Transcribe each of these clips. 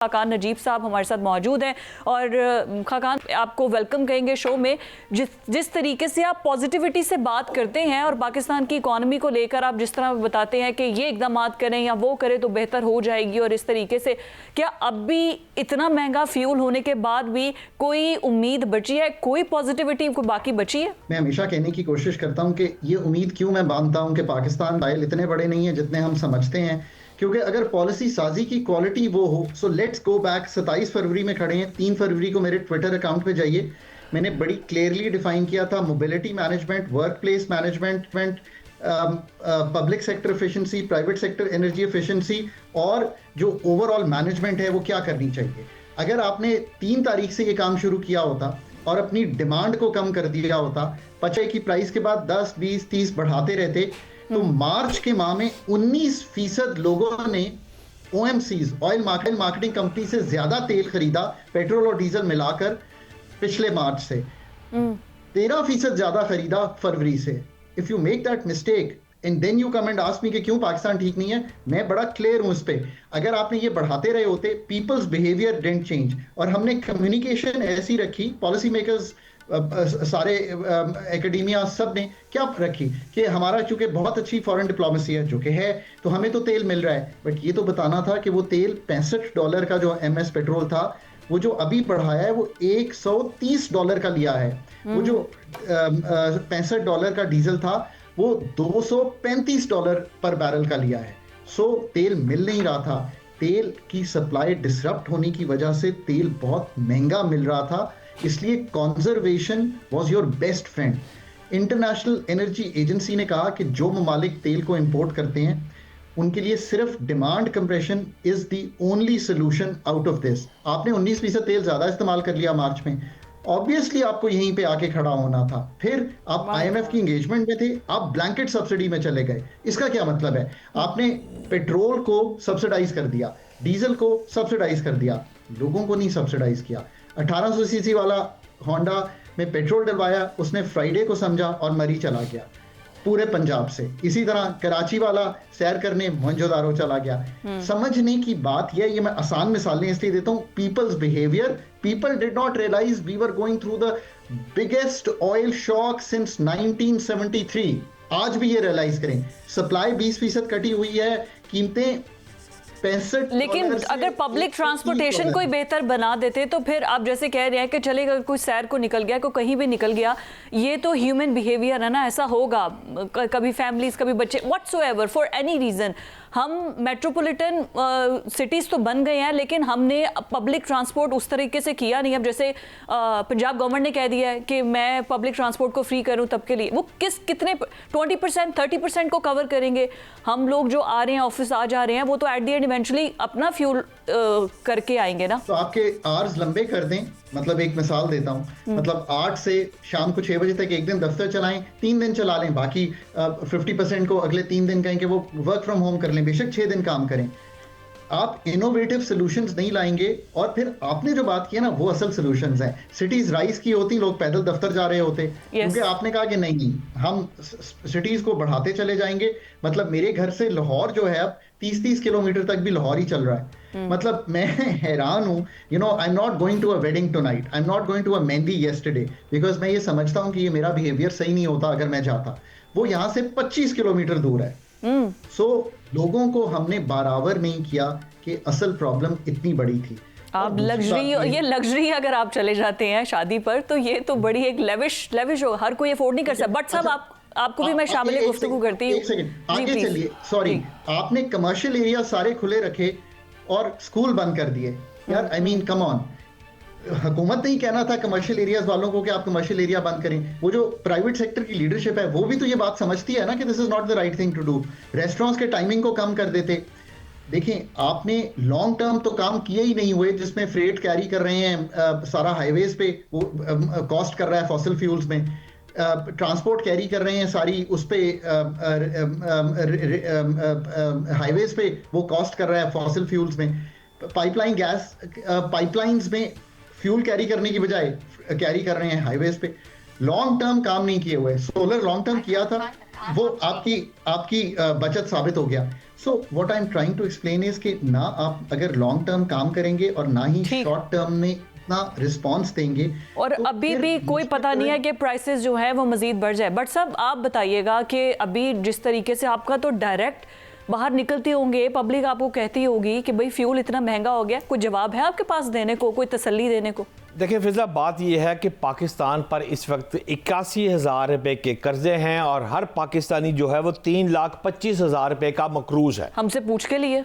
खाकान नजीब साहब हमारे साथ मौजूद हैं और खाकान आपको वेलकम कहेंगे शो में। जिस तरीके से आप पॉजिटिविटी से बात करते हैं और पाकिस्तान की इकॉनमी को लेकर आप जिस तरह बताते हैं कि ये इकदाम करें या वो करें तो बेहतर हो जाएगी, और इस तरीके से क्या अब भी इतना महंगा फ्यूल होने के बाद भी कोई उम्मीद बची है, कोई पॉजिटिविटी को बाकी बची है? मैं हमेशा कहने की कोशिश करता हूँ कि ये उम्मीद क्यों मैं बांधता हूँ कि पाकिस्तान आयल इतने बड़े नहीं है जितने हम समझते हैं, क्योंकि अगर पॉलिसी साजी की क्वालिटी वो हो सो लेट्स गो बैक। 27 फरवरी में खड़े हैं, 3 फरवरी को मेरे ट्विटर अकाउंट पे जाइए, मैंने बड़ी क्लियरली डिफाइन किया था mobility management, work place management, public sector efficiency, private sector energy efficiency, और जो ओवरऑल मैनेजमेंट है वो क्या करनी चाहिए। अगर आपने 3 तारीख से ये काम शुरू किया होता और अपनी डिमांड को कम कर दिया होता, पचे की प्राइस के बाद 10, 20, 30 बढ़ाते रहते, तो मार्च के माह में 19% लोगों ने OMCs, ऑयल मार्केटिंग कंपनी से ज्यादा तेल खरीदा पेट्रोल और डीजल मिलाकर पिछले मार्च से। 13% ज्यादा खरीदा फरवरी से। If you make that mistake and then you come and ask me कि क्यों पाकिस्तान ठीक नहीं है, मैं बड़ा क्लियर हूं इस पे। अगर आपने ये बढ़ाते रहे होते, पीपल्स बिहेवियर डिडंट चेंज, और हमने कम्युनिकेशन ऐसी रखी, पॉलिसी मेकर्स सारे एकेडेमिया सब ने क्या रखी कि हमारा चूंकि बहुत अच्छी फॉरेन डिप्लोमेसी है, जो कि है, तो हमें तो तेल मिल रहा है, बट ये तो बताना था कि वो तेल $65 का जो MS पेट्रोल था, वो जो अभी बढ़ाया है वो $130 का लिया है। वो जो $65 का डीजल था वो $235 पर बैरल का लिया है। सो तेल मिल नहीं रहा था, तेल की सप्लाई डिसरप्ट होने की वजह से तेल बहुत महंगा मिल रहा था, इसलिए conservation was your best friend. International energy agency ने कहा कि जो ममालिक तेल को इंपोर्ट करते हैं उनके लिए सिर्फ demand compression is the only solution out of this. आपने 19% तेल ज्यादा इस्तेमाल कर लिया मार्च में, ऑब्वियसली आपको यहीं पे आके खड़ा होना था। फिर आप IMF की एंगेजमेंट में थे, आप ब्लैंकेट सब्सिडी में चले गए। इसका क्या मतलब है? आपने पेट्रोल को सब्सिडाइज कर दिया, डीजल को सब्सिडाइज कर दिया, लोगों को नहीं सब्सिडाइज किया। 1800 सीसी वाला होंडा में पेट्रोल डलवाया, उसने फ्राइडे को समझा और मरी चला गया पूरे पंजाब से। इसी तरह कराची वाला सैर करने मोहनजोदारो चला गया। समझने की बात यह, ये मैं आसान मिसालें इसलिए देता हूँ, peoples behaviour, people did not realise we were going through the biggest oil shock since 1973। आज भी ये रियलाइज करें, सप्लाई 20% कटी हुई है, कीमतें 65। लेकिन अगर पब्लिक ट्रांसपोर्टेशन को बेहतर बना देते तो फिर आप जैसे कह रहे हैं कि चलेगा, कोई सैर को निकल गया, कोई कहीं भी निकल गया, ये तो ह्यूमन बिहेवियर है ना, ऐसा होगा। कभी फैमिलीज, कभी बच्चे, व्हाट्सोएवर, फॉर एनी रीजन। हम मेट्रोपॉलिटन सिटीज़ तो बन गए हैं, लेकिन हमने पब्लिक ट्रांसपोर्ट उस तरीके से किया नहीं। अब जैसे पंजाब गवर्नमेंट ने कह दिया है कि मैं पब्लिक ट्रांसपोर्ट को फ्री करूं, तब के लिए वो कितने 20%, 30% को कवर करेंगे। हम लोग जो आ रहे हैं, ऑफिस आ जा रहे हैं, वो तो एट द एंड इवेंचुअली अपना फ्यूल करके आएंगे ना। तो आपके आवर्स लंबे कर दें, मतलब एक मिसाल देता हूँ, मतलब 8 से शाम को 6 बजे तक एक दिन दफ्तर चलाएं, 3 दिन चला लें, बाकी 50% को अगले 3 दिन कहें कि वो वर्क फ्रॉम होम कर लें, बेशक 6 दिन काम करें। आप इनोवेटिव सॉल्यूशंस नहीं लाएंगे, और फिर आपने जो बात की है ना, वो असल सॉल्यूशंस हैं। सिटीज राइज की होती, लोग पैदल दफ्तर जा रहे होते, क्योंकि आपने कहा कि नहीं, हम सिटीज को बढ़ाते चले जाएंगे। मतलब मेरे घर से लाहौर जो है अब 30-30 किलोमीटर तक भी लाहौर ही चल रहा है। मतलब मैं हैरान हूँ, you know, I am not going to a wedding tonight, I am not going to a mehndi yesterday, because मैं ये समझता हूँ कि ये मेरा बिहेवियर सही नहीं होता अगर मैं जाता। वो यहाँ से 25 किलोमीटर दूर है। सो लोगों को हमने बराबर नहीं किया कि असल प्रॉब्लम इतनी बड़ी थी। आप लग्जरी अगर आप चले जाते हैं शादी पर, तो ये तो बड़ी एक लेविश हो, हर कोई अफोर्ड नहीं कर सकता। बट सब आपको भी मैं शामिल गुफ्तगू करती हूँ। एक सेकंड आगे चलिए। सॉरी, आपने कमर्शियल एरिया सारे खुले रखे और स्कूल बंद कर दिए यार। आई मीन कम ऑन, हुकूमत नहीं कहना था कमर्शियल एरियाज वालों को कि आप कमर्शियल एरिया बंद करें। वो जो प्राइवेट सेक्टर की लीडरशिप है वो भी तो ये बात समझती है ना कि this is not the right thing to do. Restaurants के टाइमिंग को कम कर देते। देखें, आपने लॉन्ग टर्म तो काम किए ही नहीं हुए, जिसमें फ्रेट कैरी कर रहे हैं सारा हाईवेज पे, वो कॉस्ट कर रहा है फॉसिल फ्यूल्स में। ट्रांसपोर्ट कैरी कर रहे हैं सारी उस पे हाईवेज पे, वो कॉस्ट कर रहा है फॉसिल फ्यूल्स में। पाइपलाइंस में फ्यूल कैरी करने की बजाय कैरी कर रहे हैं हाईवेज पे। लॉन्ग टर्म काम नहीं किए हुए। सोलर लॉन्ग टर्म किया था, वो आपकी बचत साबित हो गया। So what I am trying to explain is कि ना आप अगर लॉन्ग टर्म काम करेंगे और ना ही ठीक। शॉर्ट टर्म में इतना रिस्पॉन्स देंगे, और तो अभी फिर भी कोई मुश्किल पता नहीं है कि प्राइसेस जो है वो मजीद बढ़ जाए। बट साहब आप बताइएगा कि अभी जिस तरीके से आपका तो डायरेक्ट बाहर निकलते होंगे, पब्लिक आपको कहती होगी कि भाई फ्यूल इतना महंगा हो गया, कोई जवाब है आपके पास देने को, कोई तसल्ली देने को? देखिए फिजा, बात यह है कि पाकिस्तान पर इस वक्त 81,000 रुपए के कर्जे हैं और हर पाकिस्तानी जो है वो 3,25,000 रुपए का मकरूज है। हमसे पूछ के लिए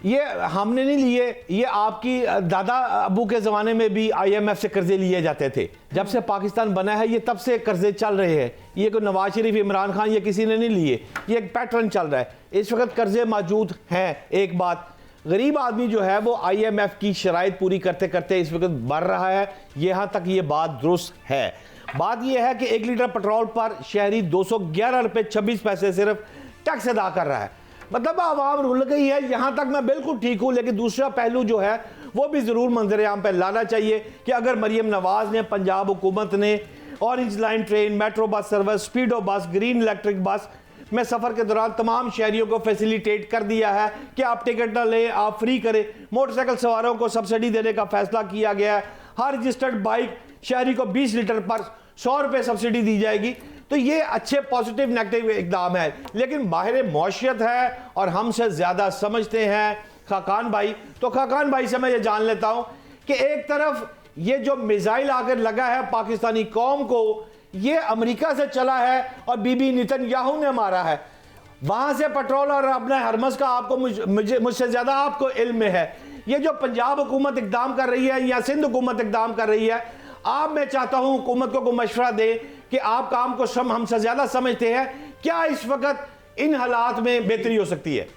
ये हमने नहीं लिए, ये आपकी दादा अबू के ज़माने में भी IMF से कर्जे लिए जाते थे। जब से पाकिस्तान बना है ये तब से कर्जे चल रहे हैं। ये कोई नवाज शरीफ, इमरान खान, ये किसी ने नहीं लिए, ये एक पैटर्न चल रहा है। इस वक्त कर्जे मौजूद हैं। एक बात, गरीब आदमी जो है वो IMF की शराइत पूरी करते करते इस वक्त बढ़ रहा है, यहाँ तक ये बात दुरुस्त है। बात यह है कि 1 लीटर पेट्रोल पर शहरी 211 रुपये 26 पैसे सिर्फ टैक्स अदा कर रहा है। मतलब आवाम रुल गई है। यहाँ तक मैं बिल्कुल ठीक हूँ, लेकिन दूसरा पहलू जो है वो भी ज़रूर मंजर-ए-आम पर लाना चाहिए कि अगर मरीम नवाज़ ने, पंजाब हुकूमत ने orange line train, metro bus service, speedo bus, green electric bus में सफ़र के दौरान तमाम शहरियों को फैसिलिटेट कर दिया है कि आप टिकट ना लें, आप फ्री करें। मोटरसाइकिल सवारों को सब्सिडी देने का फैसला किया गया है। हर रजिस्टर्ड बाइक शहरी को 20 लीटर पर 100 रुपये सब्सिडी दी जाएगी। तो ये अच्छे पॉजिटिव नेगेटिव इकदाम है, लेकिन माहिर मौशियत है और हमसे ज़्यादा समझते हैं खाकान भाई। तो खाकान भाई से मैं ये जान लेता हूँ कि एक तरफ ये जो मिसाइल आकर लगा है पाकिस्तानी कौम को, ये अमेरिका से चला है और बीबी नेतन्याहू ने मारा है। वहाँ से पेट्रोल और अपना हरमस का आपको मुझसे ज़्यादा आपको इल्म में है। ये जो पंजाब हुकूमत इकदाम कर रही है या सिंध हुकूमत इकदाम कर रही है, आप, मैं चाहता हूँ हुकूमत को मशवरा दे कि आप काम को हमसे ज़्यादा समझते हैं, क्या इस वक्त इन हालात में बेहतरी हो सकती है?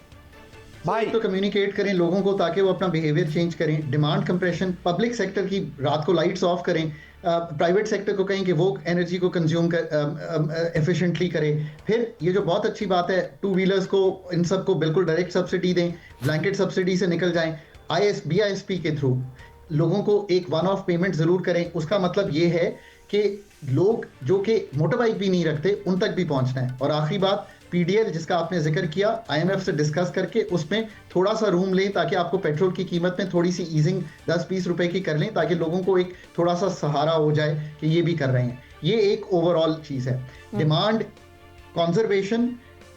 भाई तो कम्युनिकेट करें लोगों को ताकि वो अपना बिहेवियर चेंज करें। डिमांड कंप्रेशन, पब्लिक सेक्टर की रात को लाइट्स ऑफ करें, प्राइवेट सेक्टर को कहें कि वो एनर्जी को कंज्यूम कर एफिशिएंटली करे। फिर ये जो बहुत अच्छी बात है, 2 व्हीलर्स को, इन सब को बिल्कुल डायरेक्ट सब्सिडी दें, ब्लैंकेट सब्सिडी से निकल जाएं। BISP के थ्रू लोगों को एक वन ऑफ पेमेंट जरूर करें। उसका मतलब ये है कि लोग जो कि मोटर बाइक भी नहीं रखते उन तक भी पहुंचना है। और आखिरी बात, PDL जिसका आपने जिक्र किया, IMF से डिस्कस करके उसमें थोड़ा सा रूम लें ताकि आपको पेट्रोल की कीमत में थोड़ी सी ईजिंग 10-20 रुपए की कर लें, ताकि लोगों को एक थोड़ा सा सहारा हो जाए कि ये भी कर रहे हैं। ये एक ओवरऑल चीज है। डिमांड कंजर्वेशन,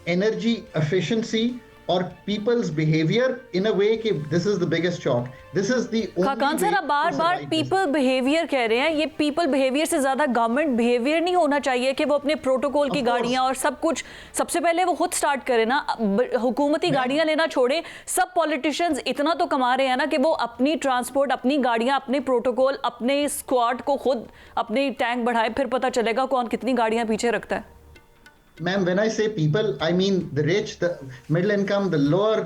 एनर्जी एफिशिएंसी और पीपल्स बिहेवियर इन अ वे कि this is the biggest shock. This is the Khaqan sir, आप बार-बार पीपल बिहेवियर कह रहे हैं। ये पीपल बिहेवियर से ज्यादा गवर्नमेंट बिहेवियर नहीं होना चाहिए कि वो अपने प्रोटोकॉल की गाड़ियां और सब कुछ सबसे पहले वो खुद स्टार्ट करें ना, हुकूमती गाड़ियां लेना छोड़े। सब पॉलिटिशियंस इतना तो कमा रहे हैं ना कि वो अपनी ट्रांसपोर्ट, अपनी गाड़ियां, अपने प्रोटोकॉल, अपने स्क्वाड को खुद अपने टैंक बढ़ाए, फिर पता चलेगा कौन कितनी गाड़ियां पीछे रखता है। Ma'am, when I say people, I mean the rich, the middle income, the lower,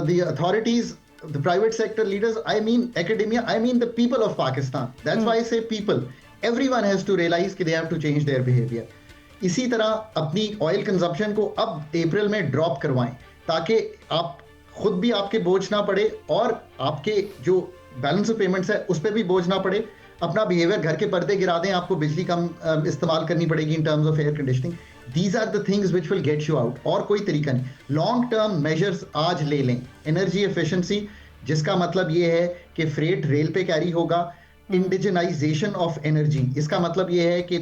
the authorities, the private sector leaders. I mean academia. I mean the people of Pakistan. That's why I say people. Everyone has to realize कि they have to change their behavior. इसी तरह अपनी oil consumption को अब अप्रैल में drop करवाएं ताकि आप खुद भी, आपके बोझ ना पड़े और आपके जो बैलेंस ऑफ पेमेंट्स है उस पर भी बोझ ना पड़े। अपना बिहेवियर, घर के पर्दे गिरा दें, आपको बिजली कम इस्तेमाल करनी पड़ेगी in terms of air conditioning. These are the things which will get you out, और कोई तरीका नहीं। लॉन्ग टर्म मेजर्स आज ले लें। एनर्जी एफिशिएंसी, जिसका मतलब ये है कि फ्रेट रेल पे कैरी होगा। इंडिजनाइजेशन ऑफ एनर्जी, इसका मतलब ये है कि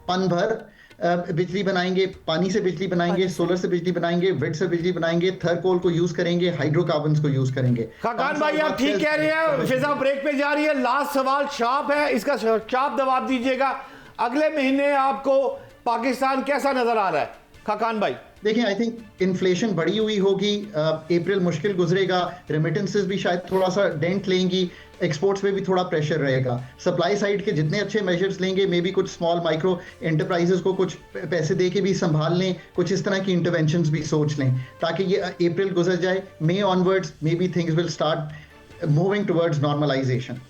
पन भर बिजली बनाएंगे, पानी से बिजली बनाएंगे, सोलर से बिजली बनाएंगे, विंड से बिजली बनाएंगे, थर्कोल को यूज करेंगे, हाइड्रोकार्बन्स को यूज करेंगे। खाकान भाई आप ठीक कह रहे हैं, फिजा ब्रेक पे जा रही है। लास्ट सवाल शार्प है, इसका शार्प जवाब दीजिएगा। अगले महीने आपको पाकिस्तान कैसा नजर आ रहा है खाकान भाई? देखिए, आई थिंक इन्फ्लेशन बढ़ी हुई होगी, अप्रैल मुश्किल गुजरेगा, रेमिटेंसेस भी शायद थोड़ा सा डेंट लेंगी, एक्सपोर्ट्स पे भी थोड़ा प्रेशर रहेगा। सप्लाई साइड के जितने अच्छे मेजर्स लेंगे, मे बी कुछ स्मॉल माइक्रो एंटरप्राइजेस को कुछ पैसे दे के भी संभाल लें, कुछ इस तरह की इंटरवेंशंस भी सोच लें ताकि ये अप्रैल गुजर जाए। May onwards maybe things will start moving towards normalisation.